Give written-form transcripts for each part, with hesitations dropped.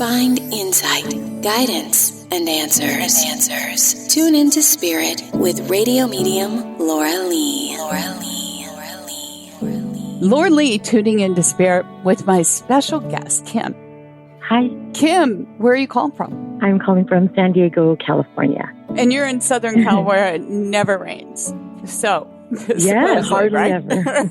Find insight, guidance, and answers. Tune into Spirit with radio medium Laura Lee. Laura Lee tuning into Spirit with my special guest, Kim. Hi. Kim, where are you calling from? I'm calling from San Diego, California. And you're in Southern Cal where it never rains. So, yeah, hardly right? ever.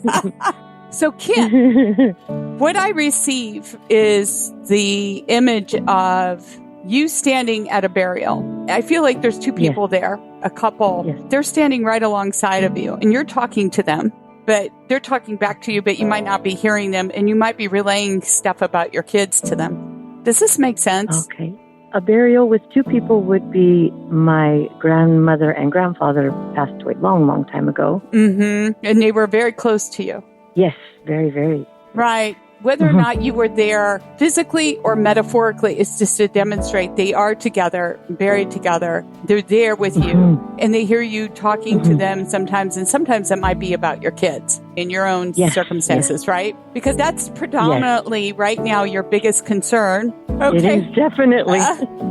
So, Kim, what I receive is the image of you standing at a burial. I feel like there's two people there, a couple. Yes. They're standing right alongside of you, and you're talking to them, but they're talking back to you, but you might not be hearing them, and you might be relaying stuff about your kids to them. Does this make sense? Okay. A burial with two people would be my grandmother and grandfather passed away long time ago. Mm-hmm. And they were very close to you. Yes, very, very. Right. Whether or not you were there physically or metaphorically, it's just to demonstrate they are together, buried together. They're there with you, and they hear you talking to them sometimes, and sometimes it might be about your kids in your own circumstances, right? Because that's predominantly right now your biggest concern. Okay. It is definitely.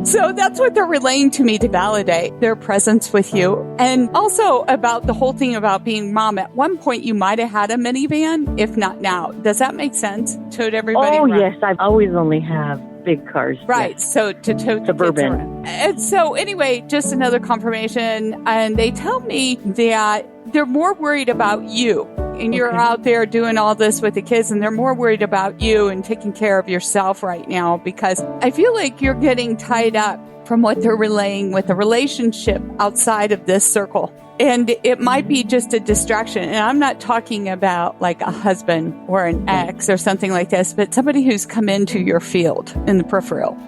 So that's what they're relaying to me to validate their presence with you. And also about the whole thing about being mom. At one point, you might have had a minivan, if not now. Does that make sense? Towed everybody around? Yes. I've always only have big cars. Right. Yes. So to tote Suburban. the kids around. And so anyway, just another confirmation. And they tell me that they're more worried about you. And you're out there doing all this with the kids, and they're more worried about you and taking care of yourself right now, because I feel like you're getting tied up from what they're relaying with a relationship outside of this circle. And it might be just a distraction. And I'm not talking about like a husband or an ex or something like this, but somebody who's come into your field in the peripheral.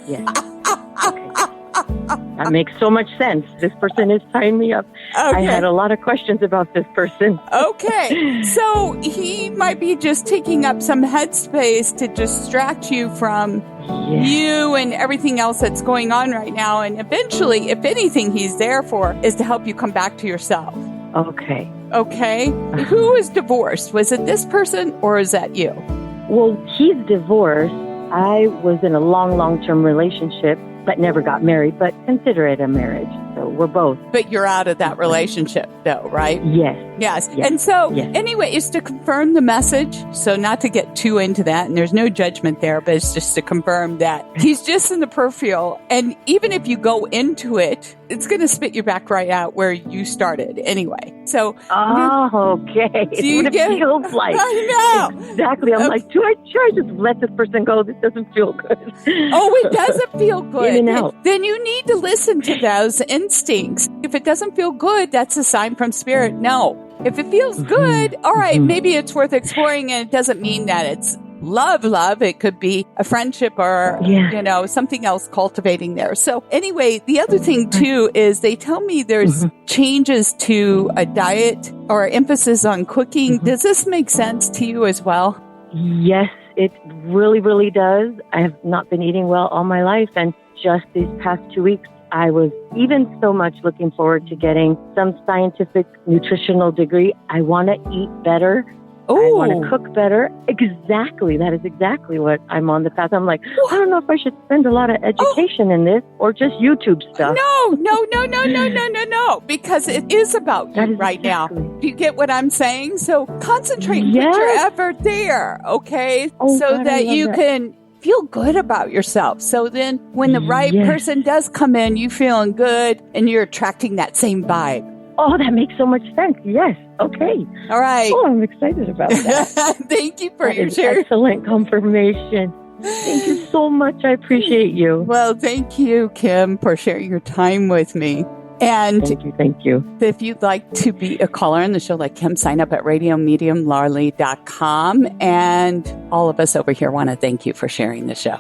Yes. That makes so much sense. This person is tying me up. I had a lot of questions about this person. Okay. So he might be just taking up some headspace to distract you from you and everything else that's going on right now. And eventually, if anything he's there for is to help you come back to yourself. Okay. Okay. Who is divorced? Was it this person or is that you? Well, he's divorced. I was in a long-term relationship, but never got married, but consider it a marriage. So we're both. But you're out of that relationship, though, right? Yes. And so, anyway, it's to confirm the message. So not to get too into that, and there's no judgment there, but it's just to confirm that he's just in the peripheral. And even if you go into it, it's going to spit you back right out where you started anyway. So, okay. Do what it feels like. I know. Exactly. I'm like, should I just let this person go? This doesn't feel good. Oh, it doesn't feel good. In and out. Then you need to listen to those instincts. If it doesn't feel good, that's a sign from spirit. No. If it feels good, all right, maybe it's worth exploring, and it doesn't mean that it's love. It could be a friendship or, something else cultivating there. So anyway, the other thing too is they tell me there's changes to a diet or emphasis on cooking. Does this make sense to you as well? Yes, it really, really does. I have not been eating well all my life, and just these past 2 weeks, I was even so much looking forward to getting some scientific nutritional degree. I want to eat better. I want to cook better. Exactly. That is exactly what I'm on the path. I'm like, I don't know if I should spend a lot of education in this or just YouTube stuff. No. Because it is about you right now. Do you get what I'm saying? So concentrate and put your effort there, okay? That you can feel good about yourself. So then when the right person does come in, you feeling good and you're attracting that same vibe. Oh, that makes so much sense. Yes. Okay. All right. Oh, I'm excited about that. Thank you for your share. Excellent confirmation. Thank you so much. I appreciate you. Well, thank you, Kim, for sharing your time with me. And thank you. If you'd like to be a caller on the show like Kim, sign up at radiomediumlarley.com. And all of us over here want to thank you for sharing the show.